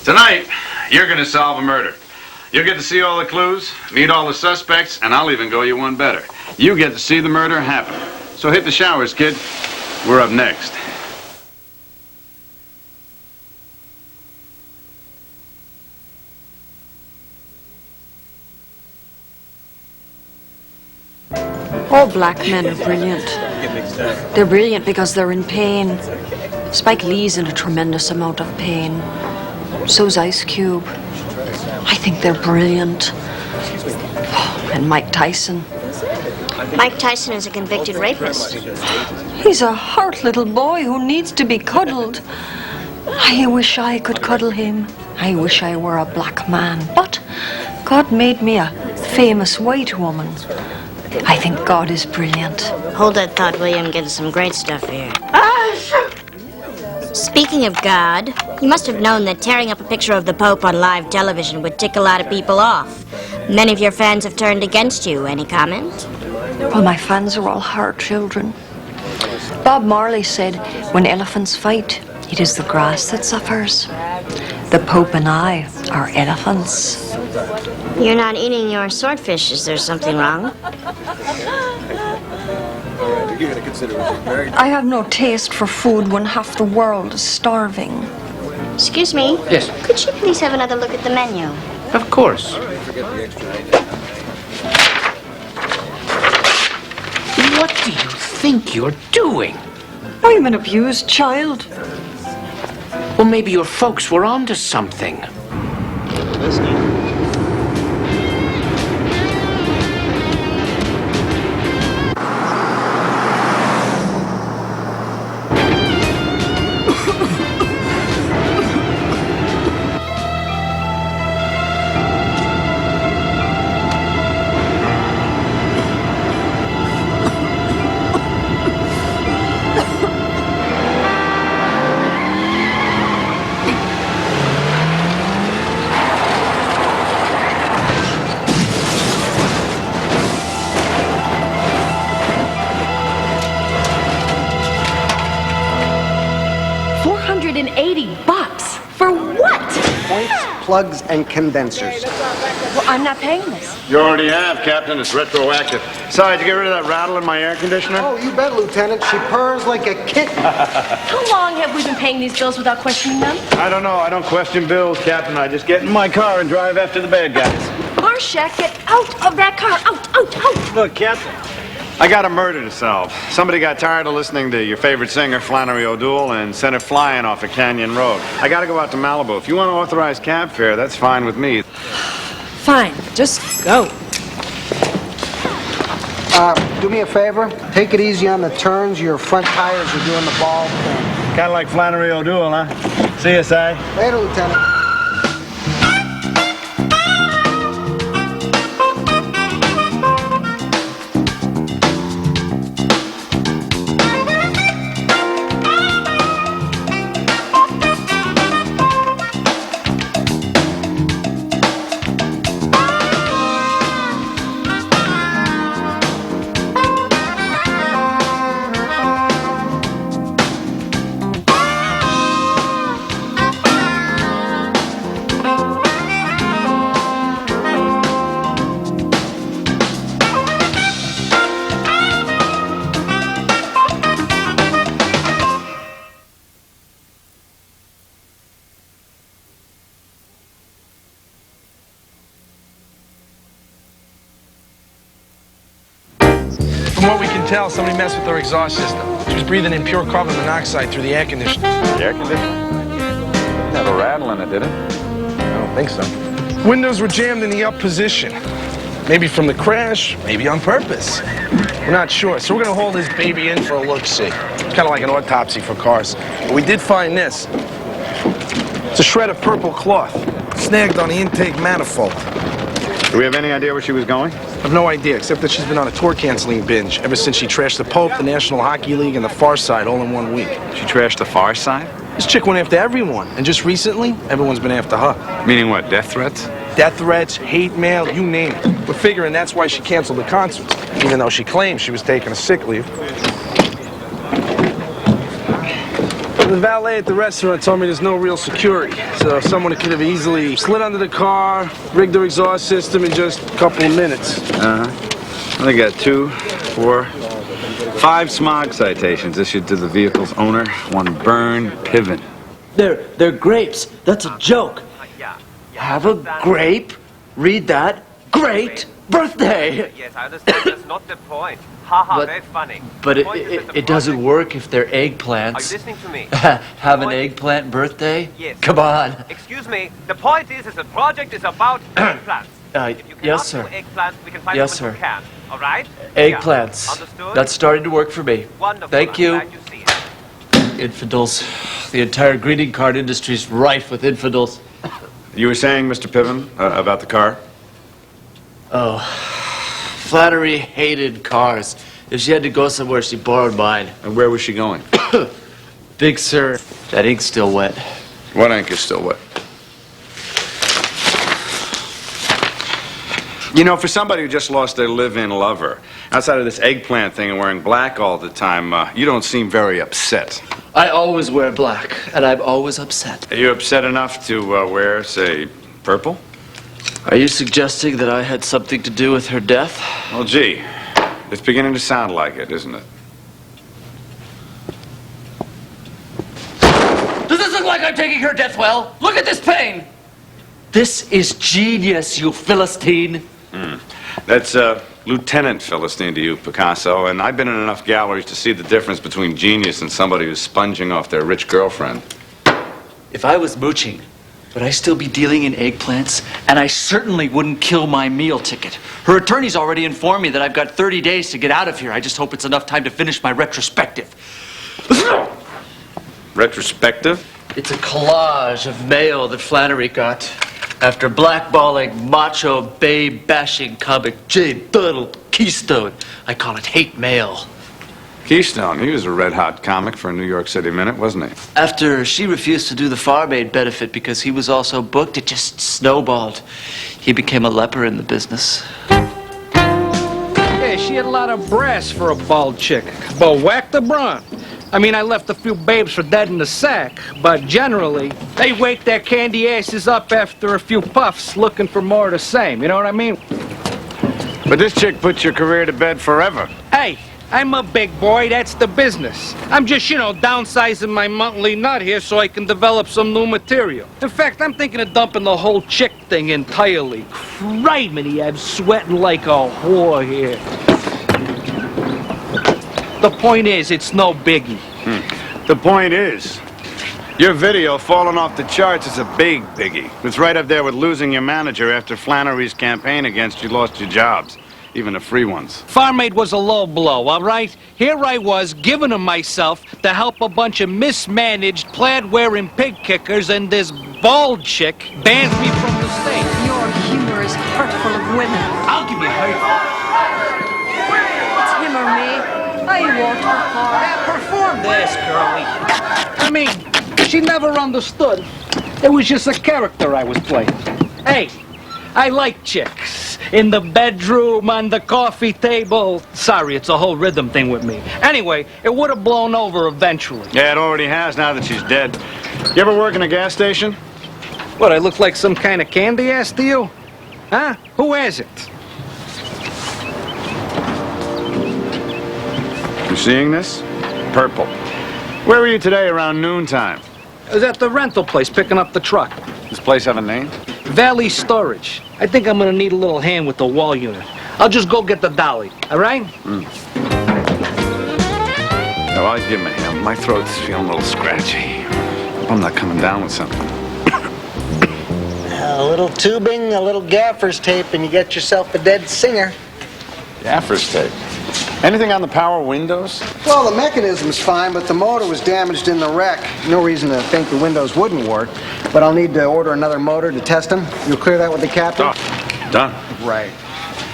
Tonight, you're going to solve a murder. You'll get to see all the clues, meet all the suspects, and I'll even go you one better. You get to see the murder happen. So hit the showers, kid. We're up next. All black men are brilliant. They're brilliant because they're in pain. Spike Lee's in a tremendous amount of pain. So's Ice Cube. I think they're brilliant. And Mike Tyson. Mike Tyson is a convicted rapist. He's a hurt little boy who needs to be cuddled. I wish I could cuddle him. I wish I were a black man. But God made me a famous white woman. I think God is brilliant. Hold that thought, William. Getting some great stuff here. Speaking of God, you must have known that tearing up a picture of the Pope on live television would tick a lot of people off. Many of your fans have turned against you. Any comment? Well, my fans are all hurt children. Bob Marley said, when elephants fight, it is the grass that suffers. The Pope and I are elephants. You're not eating your swordfish. Is there something wrong? I have no taste for food when half the world is starving. Excuse me? Yes. Could you please have another look at the menu? Of course. What do you think you're doing? I'm an abused child. Well, maybe your folks were onto something. $480 for what? Points, plugs, and condensers. Well, I'm not paying this. You already have, Captain. It's retroactive. Besides, you get rid of that rattle in my air conditioner? Oh, you bet, Lieutenant. She purrs like a kitten. How long have we been paying these bills without questioning them? I don't know. I don't question bills, Captain. I just get in my car and drive after the bad guys. Marshak, get out of that car. Out. Look, Captain, I got a murder to solve. Somebody got tired of listening to your favorite singer, Flannery O'Doul, and sent it flying off a canyon road. I got to go out to Malibu. If you want to authorize cab fare, that's fine with me. Fine, just go. Do me a favor. Take it easy on the turns. Your front tires are doing the ball thing. Kind of like Flannery O'Doul, huh? See you, Si. Later, Lieutenant. From what we can tell, somebody messed with her exhaust system. She was breathing in pure carbon monoxide through the air conditioner. The air conditioner? Didn't have a rattle in it, did it? I don't think so. Windows were jammed in the up position. Maybe from the crash, maybe on purpose. We're not sure, so we're gonna hold this baby in for a look-see. Kind of like an autopsy for cars. But we did find this. It's a shred of purple cloth, snagged on the intake manifold. Do we have any idea where she was going? I have no idea, except that she's been on a tour-canceling binge ever since she trashed the Pope, the National Hockey League, and the Far Side all in 1 week. She trashed the Far Side? This chick went after everyone, and just recently, everyone's been after her. Meaning what, death threats? Death threats, hate mail, you name it. We're figuring that's why she canceled the concert, even though she claimed she was taking a sick leave. The valet at the restaurant told me there's no real security, so someone could have easily slid under the car, rigged their exhaust system in just a couple of minutes. They got 2, 4, 5 smog citations issued to the vehicle's owner. One Bernbaum. They're grapes. That's a joke. Have a grape, read that, great birthday. Yes, I understand. That's not the point. Haha, very funny. But it doesn't work if they're eggplants. Are you listening to me? Have an eggplant birthday? Yes. Come on. Excuse me. The point is the project is about eggplants. If you cannot Yes, sir. do eggplants, we can find Yes, someone sir. who can. All right? Eggplants. Yeah. Understood? That's starting to work for me. Wonderful. Thank you. I'm glad you see it. Infidels. The entire greeting card industry is rife with infidels. You were saying, Mr. Piven, about the car? Oh, Flannery hated cars. If she had to go somewhere, she borrowed mine. And where was she going? Big sir, that ink's still wet. What ink is still wet? You know, for somebody who just lost their live-in lover, outside of this eggplant thing and wearing black all the time, you don't seem very upset. I always wear black, and I'm always upset. Are you upset enough to wear, say, purple? Are you suggesting that I had something to do with her death? Well, gee, it's beginning to sound like it, isn't it? Does this look like I'm taking her death well? Look at this pain! This is genius, you Philistine. That's Lieutenant Philistine to you, Picasso, and I've been in enough galleries to see the difference between genius and somebody who's sponging off their rich girlfriend. If I was mooching, would I still be dealing in eggplants? And I certainly wouldn't kill my meal ticket. Her attorney's already informed me that I've got 30 days to get out of here. I just hope it's enough time to finish my retrospective. Retrospective? It's a collage of mail that Flannery got after blackballing macho, babe-bashing comic J. Donald Keystone. I call it hate mail. Keystone, he was a red-hot comic for a New York City Minute, wasn't he? After she refused to do the Farm Aid benefit because he was also booked, it just snowballed. He became a leper in the business. Yeah, she had a lot of brass for a bald chick, but whack the brawn. I mean, I left a few babes for dead in the sack, but generally, they wake their candy asses up after a few puffs looking for more of the same, you know what I mean? But this chick puts your career to bed forever. Hey, I'm a big boy, that's the business. I'm just, downsizing my monthly nut here so I can develop some new material. In fact, I'm thinking of dumping the whole chick thing entirely. Criminy, I'm sweating like a whore here. The point is, it's no biggie. The point is, your video falling off the charts is a big biggie. It's right up there with losing your manager after Flannery's campaign against you lost your jobs, even the free ones. Farm Aid was a low blow, all right? Here I was, giving of myself to help a bunch of mismanaged, plaid-wearing pig kickers, and this bald chick bans me from the stage. Your humor is hurtful of women. I'll give you hurt. It's him or me. I want her Perform this, girlie. I mean, she never understood. It was just a character I was playing. Hey, I like chicks. In the bedroom, on the coffee table. Sorry, it's a whole rhythm thing with me. Anyway, it would have blown over eventually. Yeah, it already has now that she's dead. You ever work in a gas station? What, I look like some kind of candy ass to you? Huh? Who hasn't? You seeing this? Purple. Where were you today around noontime? I was at the rental place picking up the truck. This place have a name? Valley Storage. I think I'm gonna need a little hand with the wall unit. I'll just go get the dolly, all right? No, I'll give him a hand. My throat's feeling a little scratchy. Hope I'm not coming down with something. A little tubing, a little gaffer's tape, and you get yourself a dead singer. Gaffer's tape. Anything on the power windows? Well, the mechanism's fine, but the motor was damaged in the wreck. No reason to think the windows wouldn't work, but I'll need to order another motor to test them. You'll clear that with the captain? Oh, done. Right.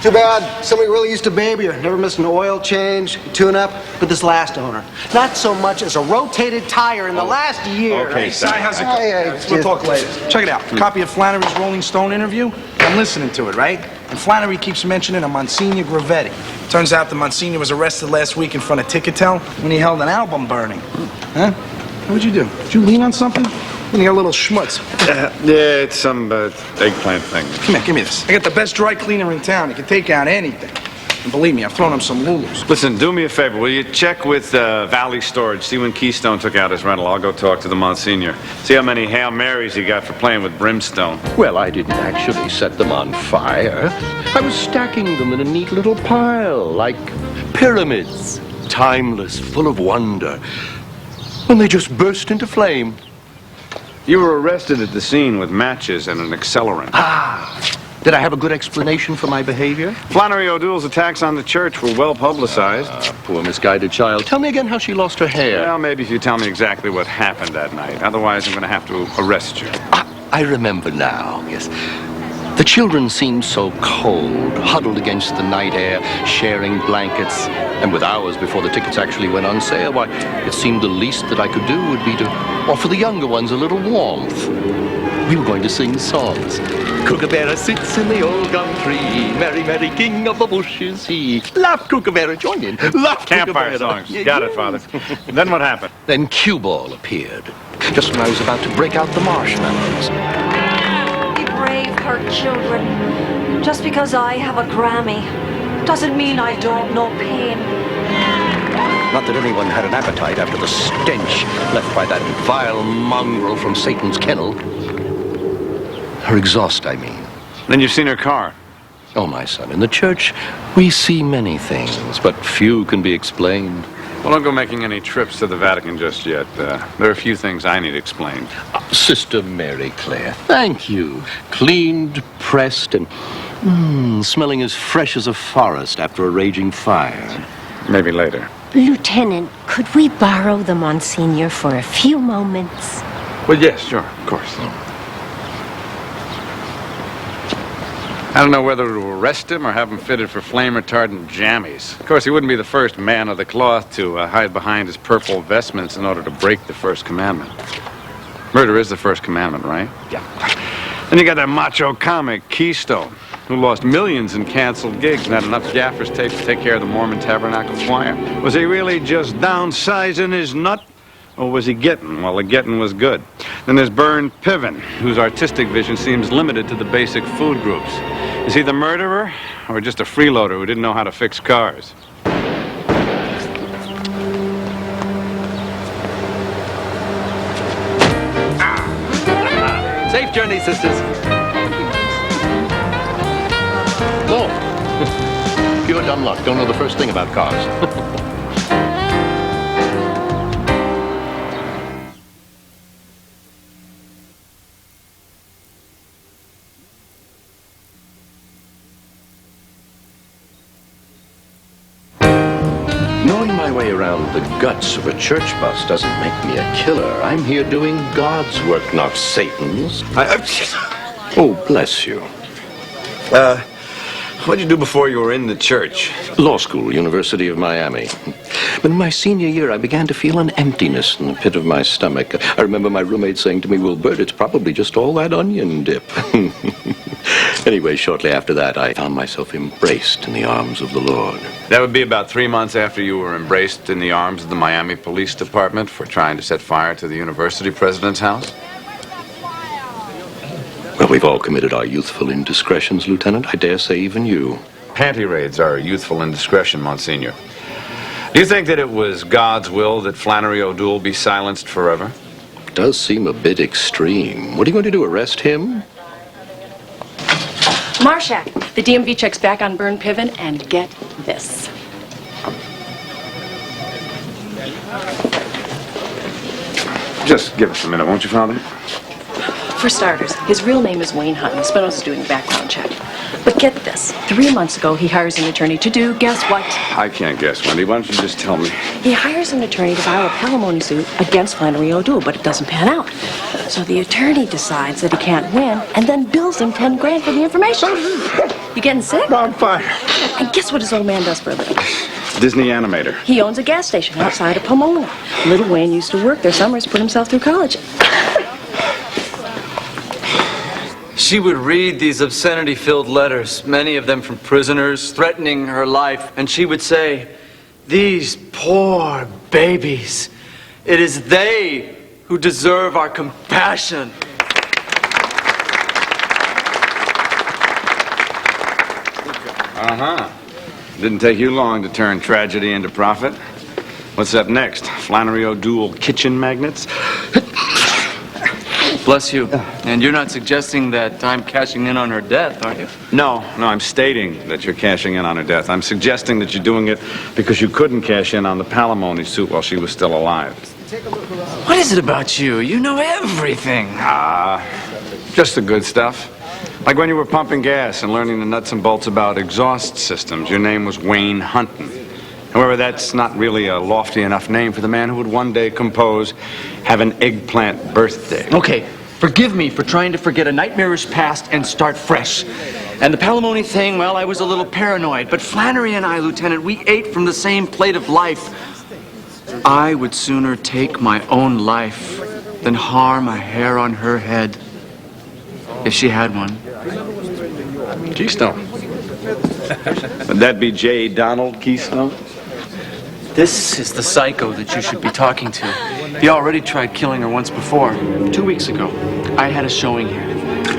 Too bad. Somebody really used to baby her. Never missed an oil change, tune-up, but this last owner. Not so much as a rotated tire in the last year. Okay, Si, how's it going? We'll talk later. Check it out. Copy of Flannery's Rolling Stone interview. I'm listening to it, right? And Flannery keeps mentioning a Monsignor Gravetti. Turns out the Monsignor was arrested last week in front of Ticketel when he held an album burning. Huh? What'd you do? Did you lean on something? You got a little schmutz. Yeah, it's some eggplant thing. Come here, give me this. I got the best dry cleaner in town. He can take out anything. And believe me, I've thrown him some Lulus. Listen, do me a favor. Will you check with Valley Storage? See when Keystone took out his rental. I'll go talk to the Monsignor. See how many Hail Marys he got for playing with brimstone. Well, I didn't actually set them on fire. I was stacking them in a neat little pile, like pyramids. Timeless, full of wonder. When they just burst into flame. You were arrested at the scene with matches and an accelerant. Did I have a good explanation for my behavior? Flannery O'Doul's attacks on the church were well publicized. Poor misguided child. Tell me again how she lost her hair. Well, maybe if you tell me exactly what happened that night. Otherwise, I'm going to have to arrest you. I remember now, yes. The children seemed so cold, huddled against the night air, sharing blankets. And with hours before the tickets actually went on sale, why, it seemed the least that I could do would be to offer the younger ones a little warmth. We were going to sing songs. Kookaburra sits in the old gum tree, Merry, merry king of the bushes he. Laugh, Kookaburra, join in. Laugh, Campfire songs. Got it, Father. And then what happened? Then Cue Ball appeared, just when I was about to break out the marshmallows. Be brave, hurt children. Just because I have a Grammy doesn't mean I don't know pain. Not that anyone had an appetite after the stench left by that vile mongrel from Satan's kennel. Her exhaust, I mean. Then you've seen her car. Oh, my son, in the church, we see many things, but few can be explained. Well, don't go making any trips to the Vatican just yet. There are a few things I need explained. Sister Mary Claire, thank you. Cleaned, pressed, and smelling as fresh as a forest after a raging fire. Maybe later. Lieutenant, could we borrow the Monsignor for a few moments? Well, yes, sure, of course. I don't know whether to arrest him or have him fitted for flame-retardant jammies. Of course, he wouldn't be the first man of the cloth to hide behind his purple vestments in order to break the first commandment. Murder is the first commandment, right? Yeah. Then you got that macho comic, Keystone, who lost millions in canceled gigs and had enough gaffer's tape to take care of the Mormon Tabernacle Choir. Was he really just downsizing his nut? Or was he getting? Well, the getting was good. Then there's Bernbaum, whose artistic vision seems limited to the basic food groups. Is he the murderer or just a freeloader who didn't know how to fix cars? Safe journey, sisters. Oh, pure dumb luck. Don't know the first thing about cars. Knowing my way around the guts of a church bus doesn't make me a killer. I'm here doing God's work, not Satan's. Oh, bless you. What'd you do before you were in the church? Law school, University of Miami. But in my senior year, I began to feel an emptiness in the pit of my stomach. I remember my roommate saying to me, "Well, Bert, it's probably just all that onion dip." Anyway, shortly after that, I found myself embraced in the arms of the Lord. That would be about 3 months after you were embraced in the arms of the Miami Police Department for trying to set fire to the university president's house? Well, we've all committed our youthful indiscretions, Lieutenant. I dare say even you. Panty raids are youthful indiscretion, Monsignor. Do you think that it was God's will that Flannery O'Doul be silenced forever? It does seem a bit extreme. What are you going to do, arrest him? Marshak, the DMV check's back on Bernbaum, and get this. Just give us a minute, won't you, Father? For starters, his real name is Wayne Hunt. Spanos is doing a background check. But get this. 3 months ago, he hires an attorney to do, guess what? I can't guess, Wendy. Why don't you just tell me? He hires an attorney to file a palimony suit against Flannery O'Doul, but it doesn't pan out. So the attorney decides that he can't win and then bills him 10 grand for the information. You getting sick? I'm fine. And guess what his old man does for a living? Disney animator. He owns a gas station outside of Pomona. Little Wayne used to work there summers to put himself through college. She would read these obscenity-filled letters, many of them from prisoners, threatening her life, and she would say, "These poor babies, it is they who deserve our compassion. Uh-huh. Didn't take you long to turn tragedy into profit. What's up next? Flannery O'Doul kitchen magnets? Bless you. And you're not suggesting that I'm cashing in on her death, are you? No, I'm stating that you're cashing in on her death. I'm suggesting that you're doing it because you couldn't cash in on the palimony suit while she was still alive. What is it about you? You know everything. Just the good stuff. Like when you were pumping gas and learning the nuts and bolts about exhaust systems. Your name was Wayne Hunton. However, that's not really a lofty enough name for the man who would one day compose Have an Eggplant Birthday. Okay, forgive me for trying to forget a nightmarish past and start fresh. And the palimony thing, well, I was a little paranoid. But Flannery and I, Lieutenant, we ate from the same plate of life. I would sooner take my own life than harm a hair on her head. If she had one. Keystone. Would that be J. Donald Keystone? This is the psycho that you should be talking to. He already tried killing her once before. 2 weeks ago, I had a showing here.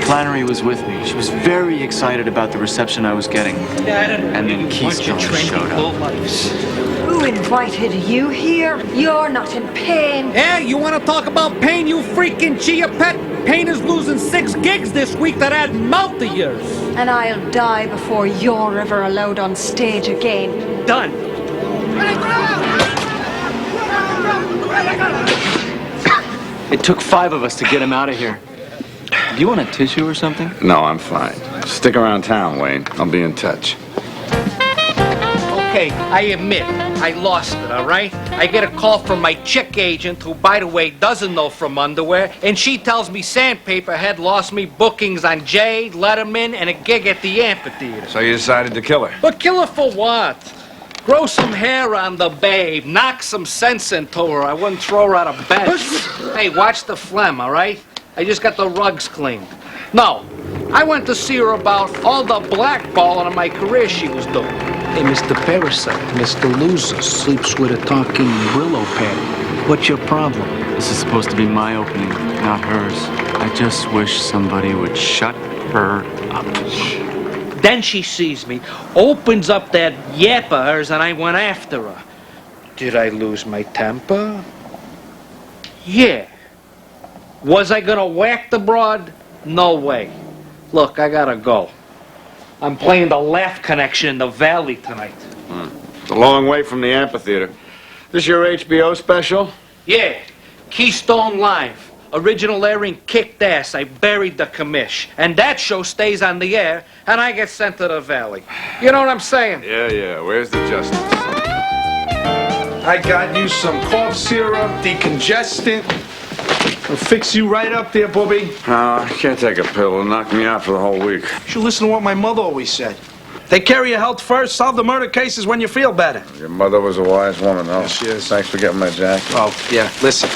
Flannery was with me. She was very excited about the reception I was getting. And then Keystone showed up. Who invited you here? You're not in pain. Yeah, you want to talk about pain, you freaking chia pet? Pain is losing 6 gigs this week that add mouth to yours. And I'll die before you're ever allowed on stage again. Done. It took 5 of us to get him out of here. Do you want a tissue or something? No, I'm fine. Stick around town, Wayne. I'll be in touch. Okay, I admit, I lost it, all right? I get a call from my chick agent, who, by the way, doesn't know from underwear, and she tells me Sandpaper had lost me bookings on Jay, Letterman, and a gig at the amphitheater. So you decided to kill her? But kill her for what? Grow some hair on the babe, knock some sense into her. I wouldn't throw her out of bed. Hey, watch the phlegm, all right? I just got the rugs cleaned. No, I went to see her about all the blackballing of my career she was doing. Hey, Mr. Parasite, Mr. Loser sleeps with a talking Brillo pad. What's your problem? This is supposed to be my opening, not hers. I just wish somebody would shut her up. Then she sees me, opens up that yap of hers, and I went after her. Did I lose my temper? Yeah. Was I gonna whack the broad? No way. Look, I gotta go. I'm playing the Laugh Connection in the Valley tonight. It's a long way from the amphitheater. This your HBO special? Yeah, Keystone Live. Original airing kicked ass. I buried the commish. And that show stays on the air, and I get sent to the Valley. You know what I'm saying? Yeah. Where's the justice? I got you some cough syrup, decongestant. It'll fix you right up there, Bobby. I can't take a pill. It'll knock me out for the whole week. You should listen to what my mother always said. Take care of your health first, solve the murder cases when you feel better. Your mother was a wise woman, though. Yes, she is. Thanks for getting my jacket. Oh, yeah, listen.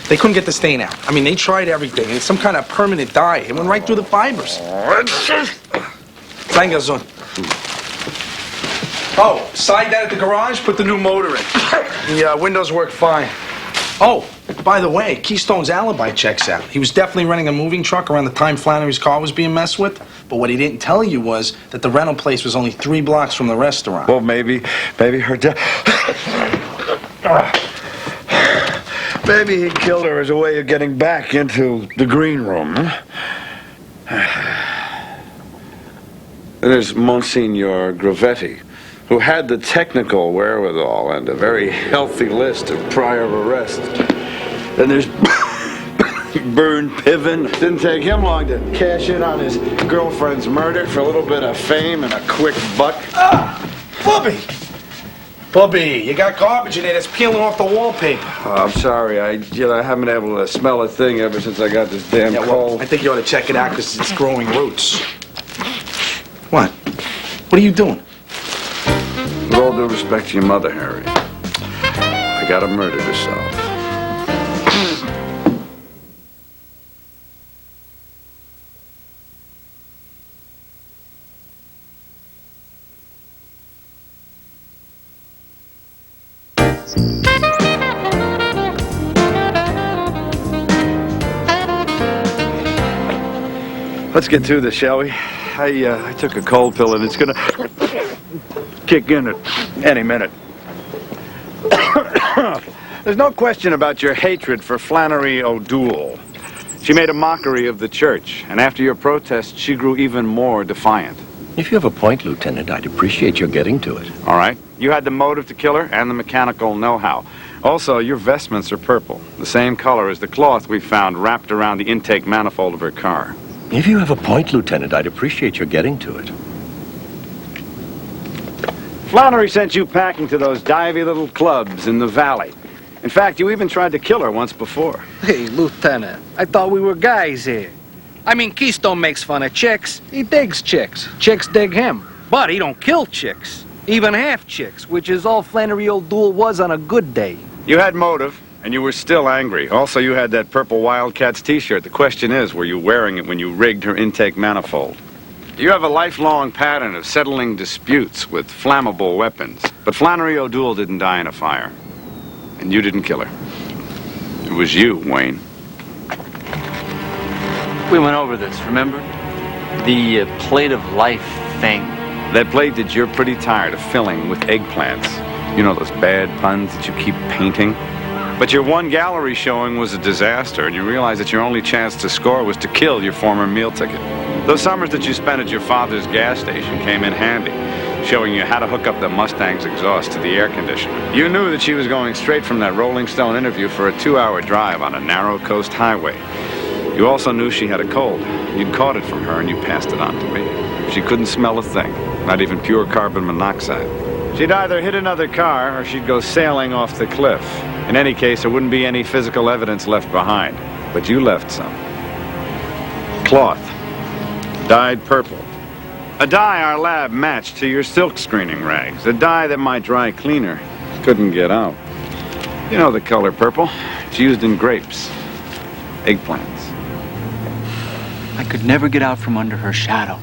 They couldn't get the stain out. I mean, they tried everything. It's some kind of permanent dye. It went right through the fibers. Zangazun. Oh, slide that at the garage, put the new motor in. The windows work fine. Oh, by the way, Keystone's alibi checks out. He was definitely renting a moving truck around the time Flannery's car was being messed with. But what he didn't tell you was that the rental place was only 3 blocks from the restaurant. Well, maybe her maybe he killed her as a way of getting back into the green room. There's Monsignor Gravetti, who had the technical wherewithal and a very healthy list of prior arrests. Then there's Bern Piven. Didn't take him long to cash in on his girlfriend's murder for a little bit of fame and a quick buck. Bubby! Bubby, you got garbage in there that's peeling off the wallpaper. Oh, I'm sorry. I haven't been able to smell a thing ever since I got this damn cold. I think you ought to check it out because it's growing roots. What? What are you doing? With all due respect to your mother, Harry, I got a murder to solve. Let's get through this, shall we? I took a cold pill and it's gonna kick in at any minute. There's no question about your hatred for Flannery O'Doul. She made a mockery of the church, and after your protest, she grew even more defiant. If you have a point, Lieutenant, I'd appreciate your getting to it. All right. You had the motive to kill her and the mechanical know-how. Also, your vestments are purple, the same color as the cloth we found wrapped around the intake manifold of her car. If you have a point, Lieutenant, I'd appreciate your getting to it. Flannery sent you packing to those divey little clubs in the valley. In fact, you even tried to kill her once before. Hey, Lieutenant, I thought we were guys here. I mean, Keystone makes fun of chicks. He digs chicks. Chicks dig him. But he don't kill chicks. Even half chicks, which is all Flannery O'Doul was on a good day. You had motive, and you were still angry. Also, you had that purple Wildcats t-shirt. The question is, were you wearing it when you rigged her intake manifold? You have a lifelong pattern of settling disputes with flammable weapons. But Flannery O'Doul didn't die in a fire. And you didn't kill her. It was you, Wayne. We went over this, remember? The plate of life thing. That plate that you're pretty tired of filling with eggplants. You know, those bad puns that you keep painting? But your one gallery showing was a disaster, and you realized that your only chance to score was to kill your former meal ticket. Those summers that you spent at your father's gas station came in handy, showing you how to hook up the Mustang's exhaust to the air conditioner. You knew that she was going straight from that Rolling Stone interview for a 2-hour drive on a narrow coast highway. You also knew she had a cold. You'd caught it from her and you passed it on to me. She couldn't smell a thing, not even pure carbon monoxide. She'd either hit another car or she'd go sailing off the cliff. In any case, there wouldn't be any physical evidence left behind. But you left some. Cloth. Dyed purple. A dye our lab matched to your silk screening rags. A dye that my dry cleaner couldn't get out. You know the color purple. It's used in grapes. Eggplants. I could never get out from under her shadow.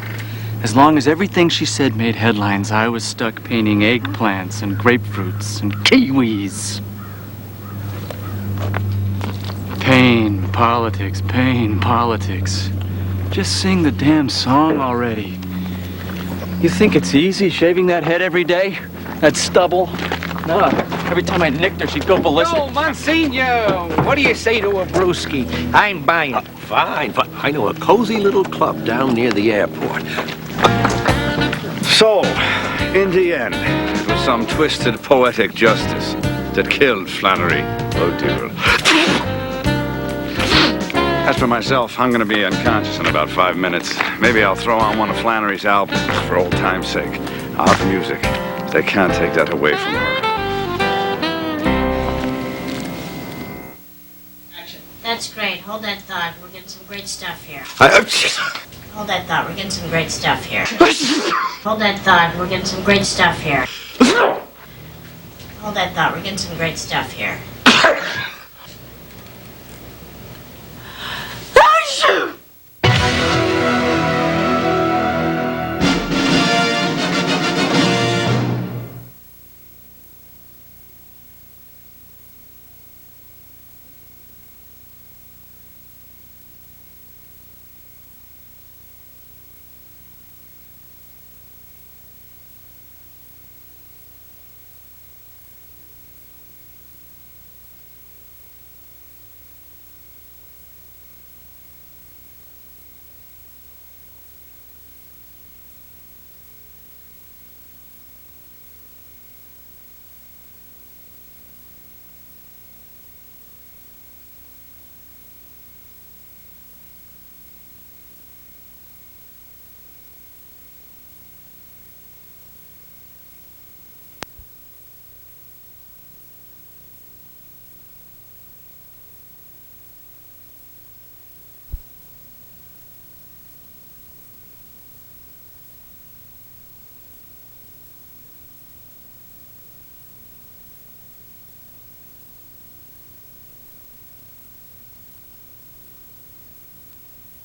As long as everything she said made headlines, I was stuck painting eggplants and grapefruits and kiwis. Pain, politics. Just sing the damn song already. You think it's easy shaving that head every day? That stubble? No. Every time I nicked her, she'd go ballistic. Oh, Monsignor, what do you say to a brewski? I'm buying. Fine. I know a cozy little club down near the airport. So, in the end, it was some twisted poetic justice that killed Flannery O'Doul. As for myself, I'm going to be unconscious in about 5 minutes. Maybe I'll throw on one of Flannery's albums for old time's sake. Art music. They can't take that away from her. That's great. Hold that thought. We're getting some great stuff here. Hold that thought. We're getting some great stuff here. Hold that thought. We're getting some great stuff here. Hold that thought. We're getting some great stuff here.